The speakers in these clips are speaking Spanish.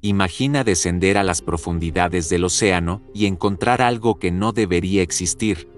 Imagina descender a las profundidades del océano y encontrar algo que no debería existir.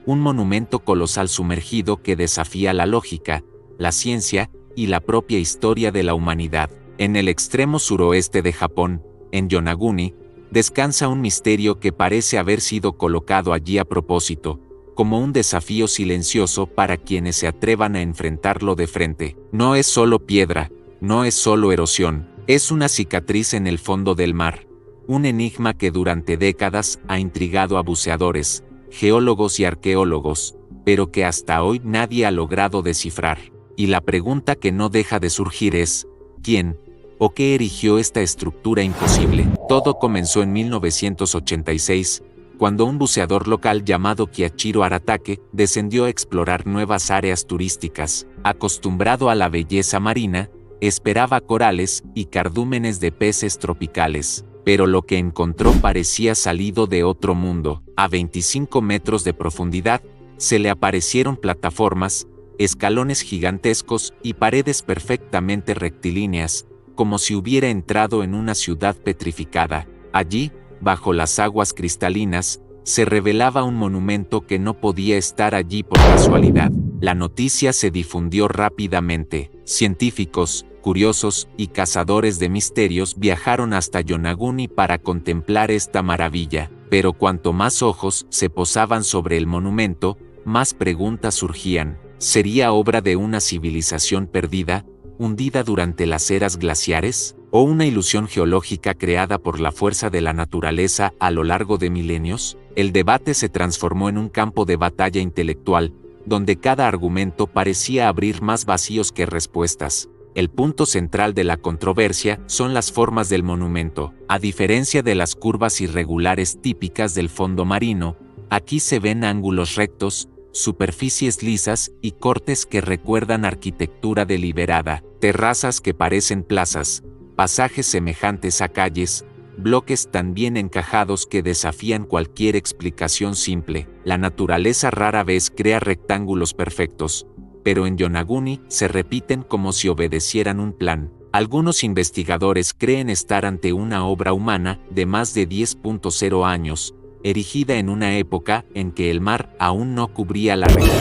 Un monumento colosal sumergido que desafía la lógica, la ciencia y la propia historia de la humanidad. En el extremo suroeste de Japón, en Yonaguni, descansa un misterio que parece haber sido colocado allí a propósito, como un desafío silencioso para quienes se atrevan a enfrentarlo de frente. No es solo piedra, no es solo erosión, es una cicatriz en el fondo del mar, un enigma que durante décadas ha intrigado a buceadores, geólogos y arqueólogos, pero que hasta hoy nadie ha logrado descifrar. Y la pregunta que no deja de surgir es, ¿quién o qué erigió esta estructura imposible? Todo comenzó en 1986, cuando un buceador local llamado Kiachiro Aratake descendió a explorar nuevas áreas turísticas. Acostumbrado a la belleza marina, esperaba corales y cardúmenes de peces tropicales, pero lo que encontró parecía salido de otro mundo. A 25 metros de profundidad, se le aparecieron plataformas, escalones gigantescos y paredes perfectamente rectilíneas, como si hubiera entrado en una ciudad petrificada. Allí, bajo las aguas cristalinas, se revelaba un monumento que no podía estar allí por casualidad. La noticia se difundió rápidamente. Científicos, curiosos y cazadores de misterios viajaron hasta Yonaguni para contemplar esta maravilla. Pero cuanto más ojos se posaban sobre el monumento, más preguntas surgían. ¿Sería obra de una civilización perdida, hundida durante las eras glaciares? ¿O una ilusión geológica creada por la fuerza de la naturaleza a lo largo de milenios? El debate se transformó en un campo de batalla intelectual, donde cada argumento parecía abrir más vacíos que respuestas. El punto central de la controversia son las formas del monumento. A diferencia de las curvas irregulares típicas del fondo marino, aquí se ven ángulos rectos, superficies lisas y cortes que recuerdan arquitectura deliberada, terrazas que parecen plazas, pasajes semejantes a calles, bloques tan bien encajados que desafían cualquier explicación simple. La naturaleza rara vez crea rectángulos perfectos, pero en Yonaguni se repiten como si obedecieran un plan. Algunos investigadores creen estar ante una obra humana de más de 10.0 años, erigida en una época en que el mar aún no cubría la región.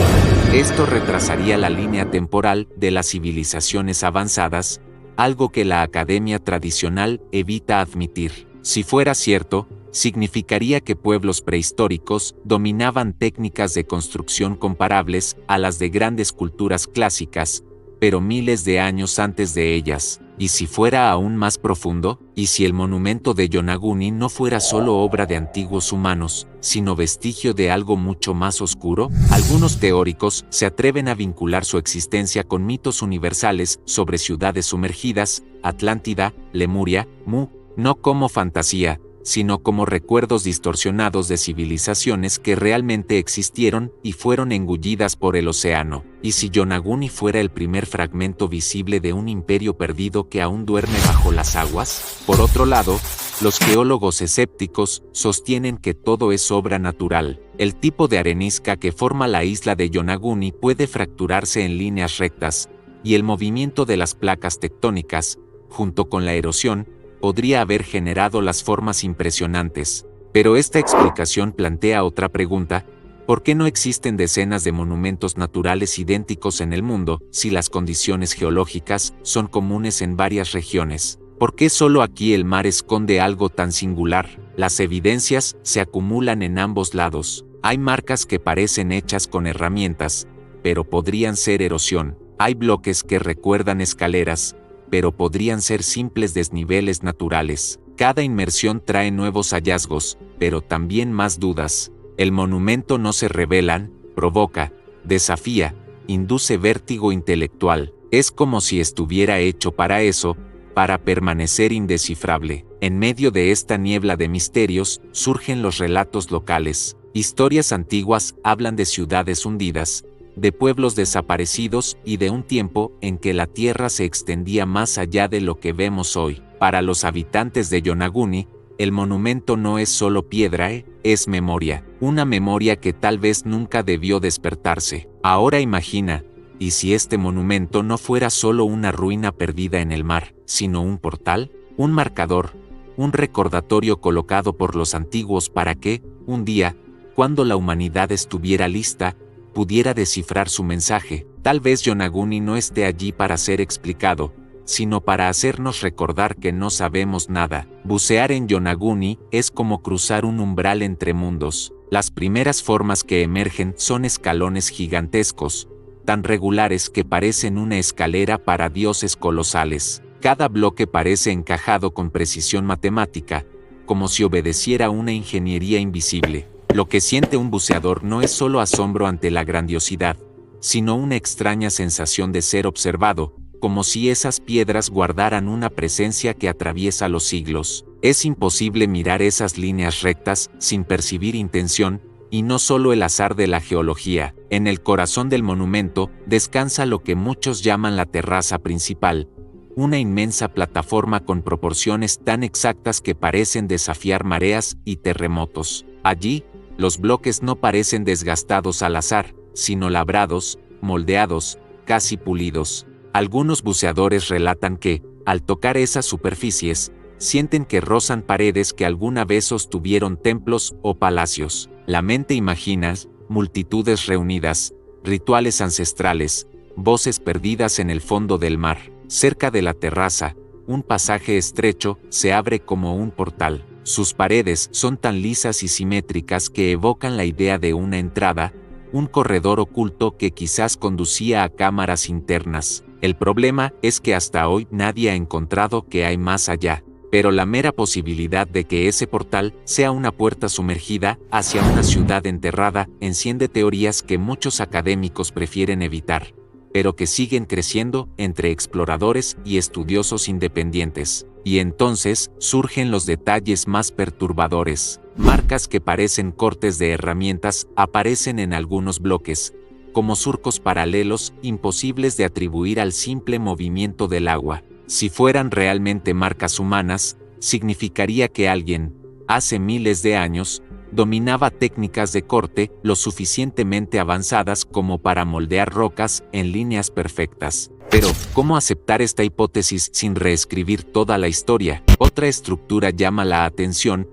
Esto retrasaría la línea temporal de las civilizaciones avanzadas, algo que la academia tradicional evita admitir. Si fuera cierto, significaría que pueblos prehistóricos dominaban técnicas de construcción comparables a las de grandes culturas clásicas, pero miles de años antes de ellas. ¿Y si fuera aún más profundo? ¿Y si el monumento de Yonaguni no fuera solo obra de antiguos humanos, sino vestigio de algo mucho más oscuro? Algunos teóricos se atreven a vincular su existencia con mitos universales sobre ciudades sumergidas, Atlántida, Lemuria, Mu, no como fantasía, sino como recuerdos distorsionados de civilizaciones que realmente existieron y fueron engullidas por el océano. ¿Y si Yonaguni fuera el primer fragmento visible de un imperio perdido que aún duerme bajo las aguas? Por otro lado, los geólogos escépticos sostienen que todo es obra natural. El tipo de arenisca que forma la isla de Yonaguni puede fracturarse en líneas rectas, y el movimiento de las placas tectónicas, junto con la erosión, podría haber generado las formas impresionantes. Pero esta explicación plantea otra pregunta: ¿por qué no existen decenas de monumentos naturales idénticos en el mundo si las condiciones geológicas son comunes en varias regiones? ¿Por qué solo aquí el mar esconde algo tan singular? Las evidencias se acumulan en ambos lados. Hay marcas que parecen hechas con herramientas, pero podrían ser erosión. Hay bloques que recuerdan escaleras, pero podrían ser simples desniveles naturales. Cada inmersión trae nuevos hallazgos, pero también más dudas. El monumento no se revela, provoca, desafía, induce vértigo intelectual. Es como si estuviera hecho para eso, para permanecer indescifrable. En medio de esta niebla de misterios, surgen los relatos locales. Historias antiguas hablan de ciudades hundidas, de pueblos desaparecidos y de un tiempo en que la tierra se extendía más allá de lo que vemos hoy. Para los habitantes de Yonaguni, el monumento no es solo piedra, es memoria, una memoria que tal vez nunca debió despertarse. Ahora imagina, ¿y si este monumento no fuera solo una ruina perdida en el mar, sino un portal, un marcador, un recordatorio colocado por los antiguos para que, un día, cuando la humanidad estuviera lista, pudiera descifrar su mensaje. Tal vez Yonaguni no esté allí para ser explicado, sino para hacernos recordar que no sabemos nada. Bucear en Yonaguni es como cruzar un umbral entre mundos. Las primeras formas que emergen son escalones gigantescos, tan regulares que parecen una escalera para dioses colosales. Cada bloque parece encajado con precisión matemática, como si obedeciera a una ingeniería invisible. Lo que siente un buceador no es solo asombro ante la grandiosidad, sino una extraña sensación de ser observado, como si esas piedras guardaran una presencia que atraviesa los siglos. Es imposible mirar esas líneas rectas sin percibir intención, y no solo el azar de la geología. En el corazón del monumento descansa lo que muchos llaman la terraza principal, una inmensa plataforma con proporciones tan exactas que parecen desafiar mareas y terremotos. Allí, los bloques no parecen desgastados al azar, sino labrados, moldeados, casi pulidos. Algunos buceadores relatan que, al tocar esas superficies, sienten que rozan paredes que alguna vez sostuvieron templos o palacios. La mente imagina multitudes reunidas, rituales ancestrales, voces perdidas en el fondo del mar. Cerca de la terraza, un pasaje estrecho se abre como un portal. Sus paredes son tan lisas y simétricas que evocan la idea de una entrada, un corredor oculto que quizás conducía a cámaras internas. El problema es que hasta hoy nadie ha encontrado que hay más allá, pero la mera posibilidad de que ese portal sea una puerta sumergida hacia una ciudad enterrada enciende teorías que muchos académicos prefieren evitar, pero que siguen creciendo entre exploradores y estudiosos independientes. Y entonces surgen los detalles más perturbadores. Marcas que parecen cortes de herramientas aparecen en algunos bloques, como surcos paralelos imposibles de atribuir al simple movimiento del agua. Si fueran realmente marcas humanas, significaría que alguien, hace miles de años, dominaba técnicas de corte lo suficientemente avanzadas como para moldear rocas en líneas perfectas. Pero, ¿cómo aceptar esta hipótesis sin reescribir toda la historia? Otra estructura llama la atención,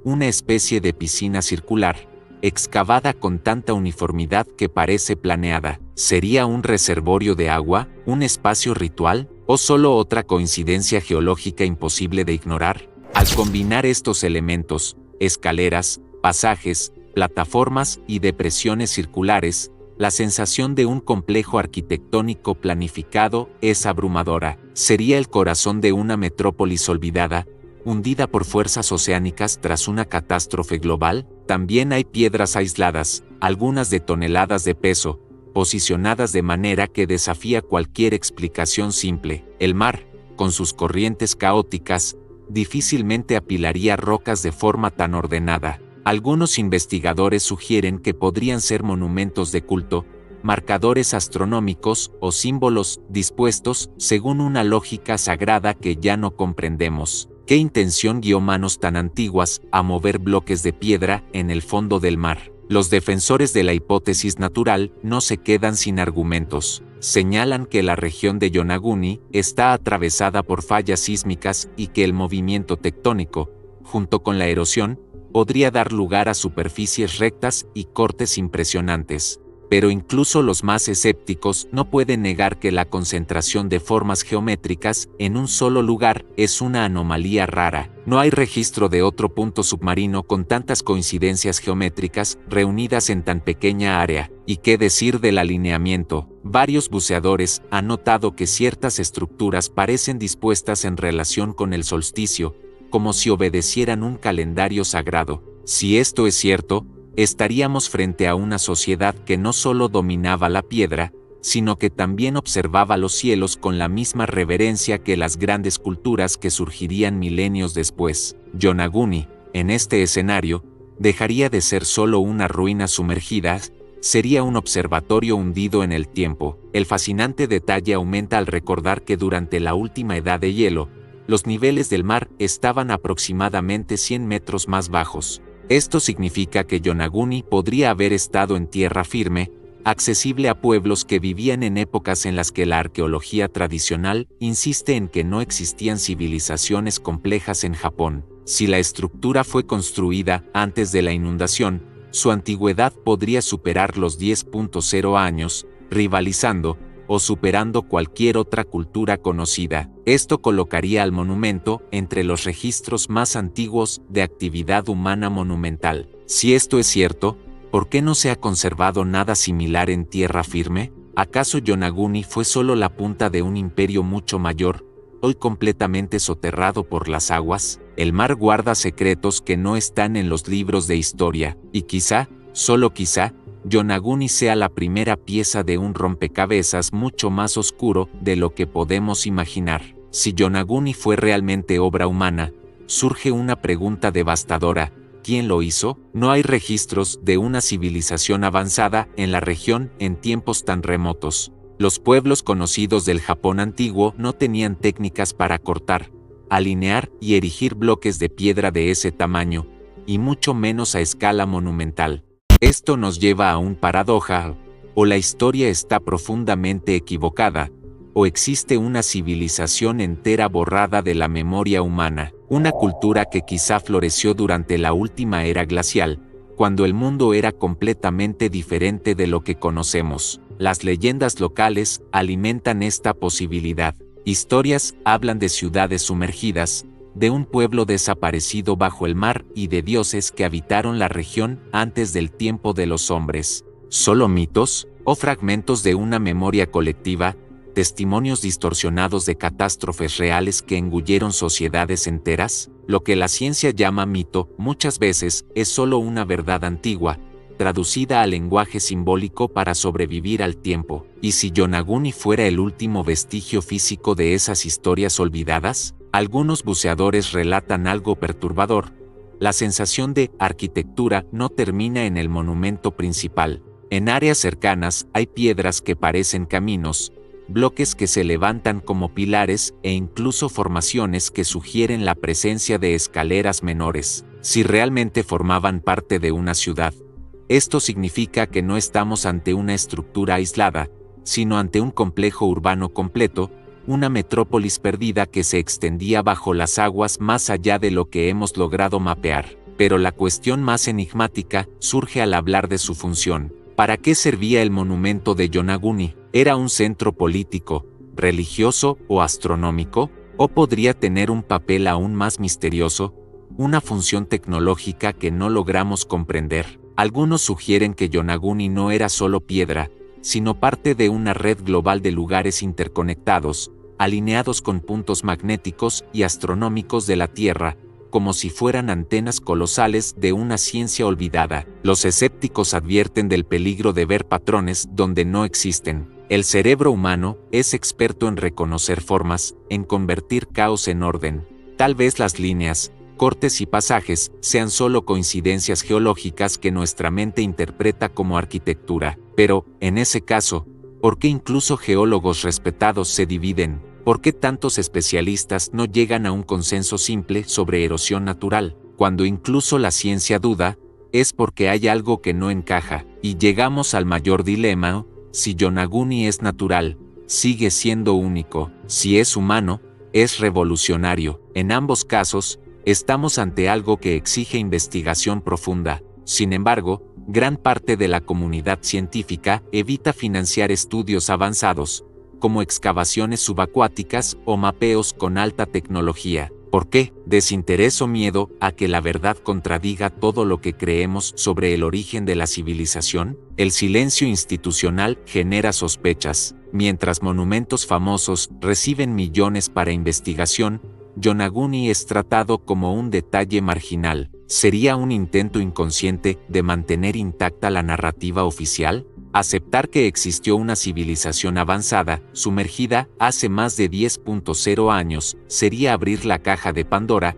una especie de piscina circular, excavada con tanta uniformidad que parece planeada. ¿Sería un reservorio de agua, un espacio ritual, o solo otra coincidencia geológica imposible de ignorar? Al combinar estos elementos, escaleras, pasajes, plataformas y depresiones circulares, la sensación de un complejo arquitectónico planificado es abrumadora. Sería el corazón de una metrópolis olvidada, hundida por fuerzas oceánicas tras una catástrofe global. También hay piedras aisladas, algunas de toneladas de peso, posicionadas de manera que desafía cualquier explicación simple. El mar, con sus corrientes caóticas, difícilmente apilaría rocas de forma tan ordenada. Algunos investigadores sugieren que podrían ser monumentos de culto, marcadores astronómicos o símbolos dispuestos según una lógica sagrada que ya no comprendemos. ¿Qué intención guió manos tan antiguas a mover bloques de piedra en el fondo del mar? Los defensores de la hipótesis natural no se quedan sin argumentos. Señalan que la región de Yonaguni está atravesada por fallas sísmicas y que el movimiento tectónico, junto con la erosión, podría dar lugar a superficies rectas y cortes impresionantes. Pero incluso los más escépticos no pueden negar que la concentración de formas geométricas en un solo lugar es una anomalía rara. No hay registro de otro punto submarino con tantas coincidencias geométricas reunidas en tan pequeña área. ¿Y qué decir del alineamiento? Varios buceadores han notado que ciertas estructuras parecen dispuestas en relación con el solsticio, como si obedecieran un calendario sagrado. Si esto es cierto, estaríamos frente a una sociedad que no solo dominaba la piedra, sino que también observaba los cielos con la misma reverencia que las grandes culturas que surgirían milenios después. Yonaguni, en este escenario, dejaría de ser solo una ruina sumergida, sería un observatorio hundido en el tiempo. El fascinante detalle aumenta al recordar que durante la última edad de hielo, los niveles del mar estaban aproximadamente 100 metros más bajos. Esto significa que Yonaguni podría haber estado en tierra firme, accesible a pueblos que vivían en épocas en las que la arqueología tradicional insiste en que no existían civilizaciones complejas en Japón. Si la estructura fue construida antes de la inundación, su antigüedad podría superar los 10.0 años, rivalizando o superando cualquier otra cultura conocida. Esto colocaría al monumento entre los registros más antiguos de actividad humana monumental. Si esto es cierto, ¿por qué no se ha conservado nada similar en tierra firme? ¿Acaso Yonaguni fue solo la punta de un imperio mucho mayor, hoy completamente soterrado por las aguas? El mar guarda secretos que no están en los libros de historia, y quizá, solo quizá, Yonaguni sea la primera pieza de un rompecabezas mucho más oscuro de lo que podemos imaginar. Si Yonaguni fue realmente obra humana, surge una pregunta devastadora: ¿quién lo hizo? No hay registros de una civilización avanzada en la región en tiempos tan remotos. Los pueblos conocidos del Japón antiguo no tenían técnicas para cortar, alinear y erigir bloques de piedra de ese tamaño, y mucho menos a escala monumental. Esto nos lleva a un paradoja: o la historia está profundamente equivocada, o existe una civilización entera borrada de la memoria humana, una cultura que quizá floreció durante la última era glacial, cuando el mundo era completamente diferente de lo que conocemos. Las leyendas locales alimentan esta posibilidad. Historias hablan de ciudades sumergidas, de un pueblo desaparecido bajo el mar y de dioses que habitaron la región antes del tiempo de los hombres. ¿Solo mitos, o fragmentos de una memoria colectiva, testimonios distorsionados de catástrofes reales que engulleron sociedades enteras? Lo que la ciencia llama mito muchas veces es solo una verdad antigua, traducida al lenguaje simbólico para sobrevivir al tiempo. ¿Y si Yonaguni fuera el último vestigio físico de esas historias olvidadas? Algunos buceadores relatan algo perturbador: la sensación de arquitectura no termina en el monumento principal. En áreas cercanas hay piedras que parecen caminos, bloques que se levantan como pilares e incluso formaciones que sugieren la presencia de escaleras menores. Si realmente formaban parte de una ciudad, esto significa que no estamos ante una estructura aislada, sino ante un complejo urbano completo, una metrópolis perdida que se extendía bajo las aguas más allá de lo que hemos logrado mapear. Pero la cuestión más enigmática surge al hablar de su función. ¿Para qué servía el monumento de Yonaguni? ¿Era un centro político, religioso o astronómico? ¿O podría tener un papel aún más misterioso, una función tecnológica que no logramos comprender? Algunos sugieren que Yonaguni no era solo piedra, sino parte de una red global de lugares interconectados, alineados con puntos magnéticos y astronómicos de la Tierra, como si fueran antenas colosales de una ciencia olvidada. Los escépticos advierten del peligro de ver patrones donde no existen. El cerebro humano es experto en reconocer formas, en convertir caos en orden. Tal vez las líneas, cortes y pasajes sean solo coincidencias geológicas que nuestra mente interpreta como arquitectura. Pero, en ese caso, ¿por qué incluso geólogos respetados se dividen? ¿Por qué tantos especialistas no llegan a un consenso simple sobre erosión natural? Cuando incluso la ciencia duda, es porque hay algo que no encaja, y llegamos al mayor dilema: si Yonaguni es natural, sigue siendo único; si es humano, es revolucionario. En ambos casos, estamos ante algo que exige investigación profunda. Sin embargo, gran parte de la comunidad científica evita financiar estudios avanzados, como excavaciones subacuáticas o mapeos con alta tecnología. ¿Por qué? ¿Desinterés o miedo a que la verdad contradiga todo lo que creemos sobre el origen de la civilización? El silencio institucional genera sospechas. Mientras monumentos famosos reciben millones para investigación, Yonaguni es tratado como un detalle marginal. ¿Sería un intento inconsciente de mantener intacta la narrativa oficial? Aceptar que existió una civilización avanzada, sumergida hace más de 10.0 años, sería abrir la caja de Pandora.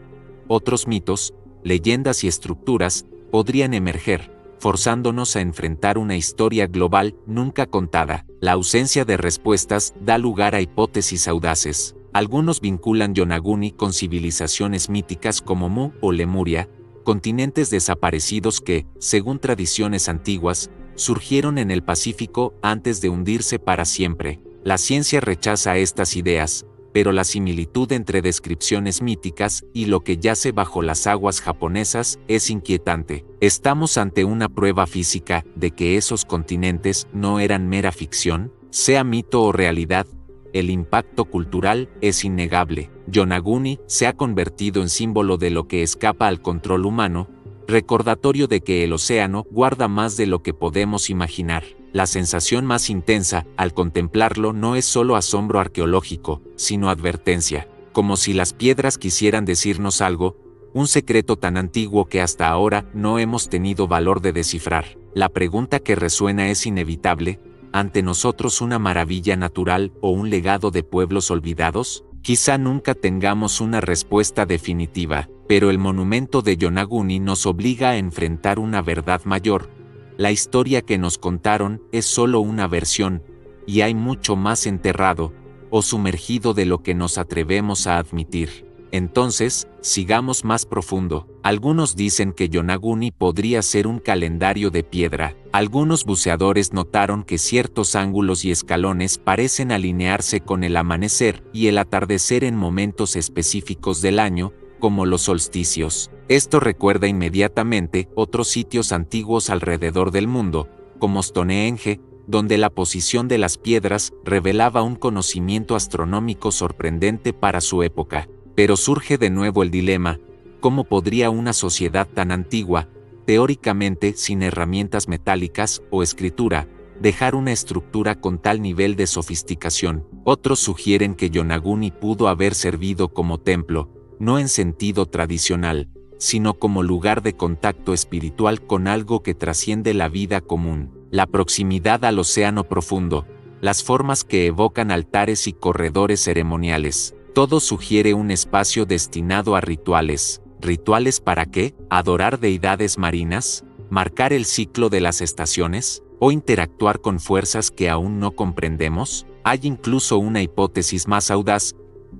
Otros mitos, leyendas y estructuras podrían emerger, forzándonos a enfrentar una historia global nunca contada. La ausencia de respuestas da lugar a hipótesis audaces. Algunos vinculan Yonaguni con civilizaciones míticas como Mu o Lemuria, continentes desaparecidos que, según tradiciones antiguas, surgieron en el Pacífico antes de hundirse para siempre. La ciencia rechaza estas ideas, pero la similitud entre descripciones míticas y lo que yace bajo las aguas japonesas es inquietante. ¿Estamos ante una prueba física de que esos continentes no eran mera ficción? Sea mito o realidad, el impacto cultural es innegable. Yonaguni se ha convertido en símbolo de lo que escapa al control humano, recordatorio de que el océano guarda más de lo que podemos imaginar. La sensación más intensa al contemplarlo no es solo asombro arqueológico, sino advertencia, como si las piedras quisieran decirnos algo, un secreto tan antiguo que hasta ahora no hemos tenido valor de descifrar. La pregunta que resuena es inevitable: ¿ante nosotros una maravilla natural o un legado de pueblos olvidados? Quizá nunca tengamos una respuesta definitiva, pero el monumento de Yonaguni nos obliga a enfrentar una verdad mayor. La historia que nos contaron es solo una versión, y hay mucho más enterrado o sumergido de lo que nos atrevemos a admitir. Entonces, sigamos más profundo. Algunos dicen que Yonaguni podría ser un calendario de piedra. Algunos buceadores notaron que ciertos ángulos y escalones parecen alinearse con el amanecer y el atardecer en momentos específicos del año, como los solsticios. Esto recuerda inmediatamente otros sitios antiguos alrededor del mundo, como Stonehenge, donde la posición de las piedras revelaba un conocimiento astronómico sorprendente para su época. Pero surge de nuevo el dilema: ¿cómo podría una sociedad tan antigua, teóricamente sin herramientas metálicas o escritura, dejar una estructura con tal nivel de sofisticación? Otros sugieren que Yonaguni pudo haber servido como templo, no en sentido tradicional, sino como lugar de contacto espiritual con algo que trasciende la vida común. La proximidad al océano profundo, las formas que evocan altares y corredores ceremoniales, todo sugiere un espacio destinado a rituales. ¿Rituales para qué? ¿Adorar deidades marinas? ¿Marcar el ciclo de las estaciones? ¿O interactuar con fuerzas que aún no comprendemos? Hay incluso una hipótesis más audaz: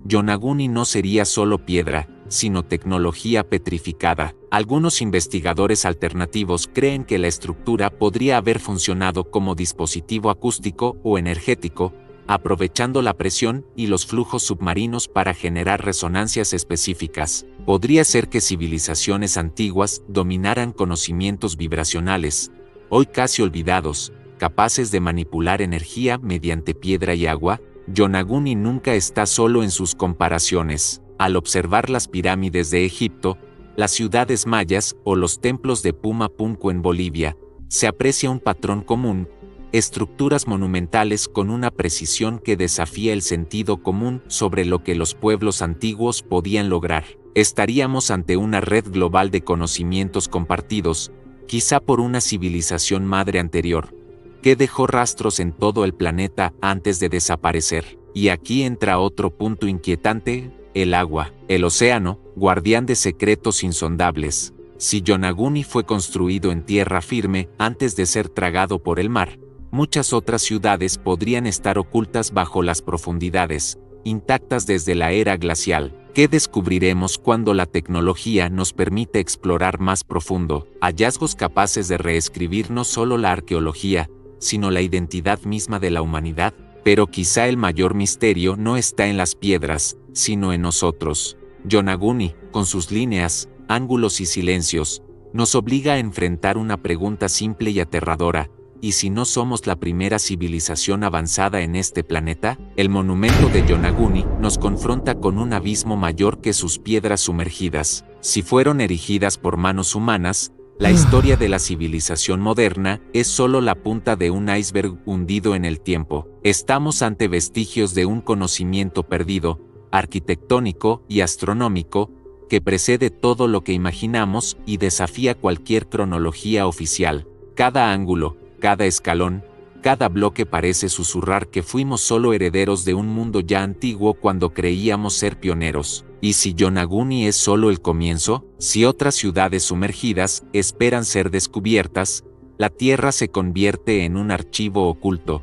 Yonaguni no sería solo piedra, sino tecnología petrificada. Algunos investigadores alternativos creen que la estructura podría haber funcionado como dispositivo acústico o energético, aprovechando la presión y los flujos submarinos para generar resonancias específicas. Podría ser que civilizaciones antiguas dominaran conocimientos vibracionales, hoy casi olvidados, capaces de manipular energía mediante piedra y agua. Yonaguni nunca está solo en sus comparaciones. Al observar las pirámides de Egipto, las ciudades mayas o los templos de Pumapunku en Bolivia, se aprecia un patrón común: estructuras monumentales con una precisión que desafía el sentido común sobre lo que los pueblos antiguos podían lograr. Estaríamos ante una red global de conocimientos compartidos, quizá por una civilización madre anterior, que dejó rastros en todo el planeta antes de desaparecer. Y aquí entra otro punto inquietante: el agua. El océano, guardián de secretos insondables. Si Yonaguni fue construido en tierra firme antes de ser tragado por el mar, muchas otras ciudades podrían estar ocultas bajo las profundidades, intactas desde la era glacial. ¿Qué descubriremos cuando la tecnología nos permite explorar más profundo? Hallazgos capaces de reescribir no solo la arqueología, sino la identidad misma de la humanidad. Pero quizá el mayor misterio no está en las piedras, sino en nosotros. Yonaguni, con sus líneas, ángulos y silencios, nos obliga a enfrentar una pregunta simple y aterradora: ¿y si no somos la primera civilización avanzada en este planeta? El monumento de Yonaguni nos confronta con un abismo mayor que sus piedras sumergidas. Si fueron erigidas por manos humanas, la historia de la civilización moderna es solo la punta de un iceberg hundido en el tiempo. Estamos ante vestigios de un conocimiento perdido, arquitectónico y astronómico, que precede todo lo que imaginamos y desafía cualquier cronología oficial. Cada ángulo, cada escalón, cada bloque parece susurrar que fuimos solo herederos de un mundo ya antiguo cuando creíamos ser pioneros. ¿Y si Yonaguni es solo el comienzo? Si otras ciudades sumergidas esperan ser descubiertas, la Tierra se convierte en un archivo oculto,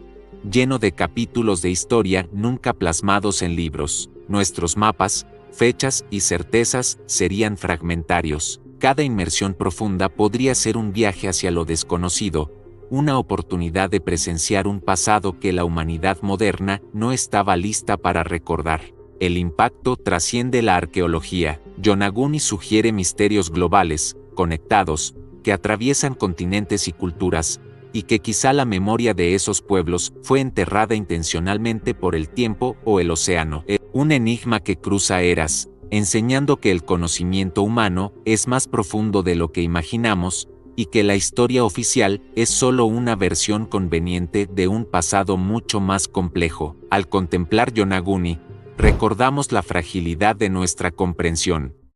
lleno de capítulos de historia nunca plasmados en libros. Nuestros mapas, fechas y certezas serían fragmentarios. Cada inmersión profunda podría ser un viaje hacia lo desconocido, una oportunidad de presenciar un pasado que la humanidad moderna no estaba lista para recordar. El impacto trasciende la arqueología. Yonaguni sugiere misterios globales, conectados, que atraviesan continentes y culturas, y que quizá la memoria de esos pueblos fue enterrada intencionalmente por el tiempo o el océano. Un enigma que cruza eras, enseñando que el conocimiento humano es más profundo de lo que imaginamos, y que la historia oficial es solo una versión conveniente de un pasado mucho más complejo. Al contemplar Yonaguni, recordamos la fragilidad de nuestra comprensión.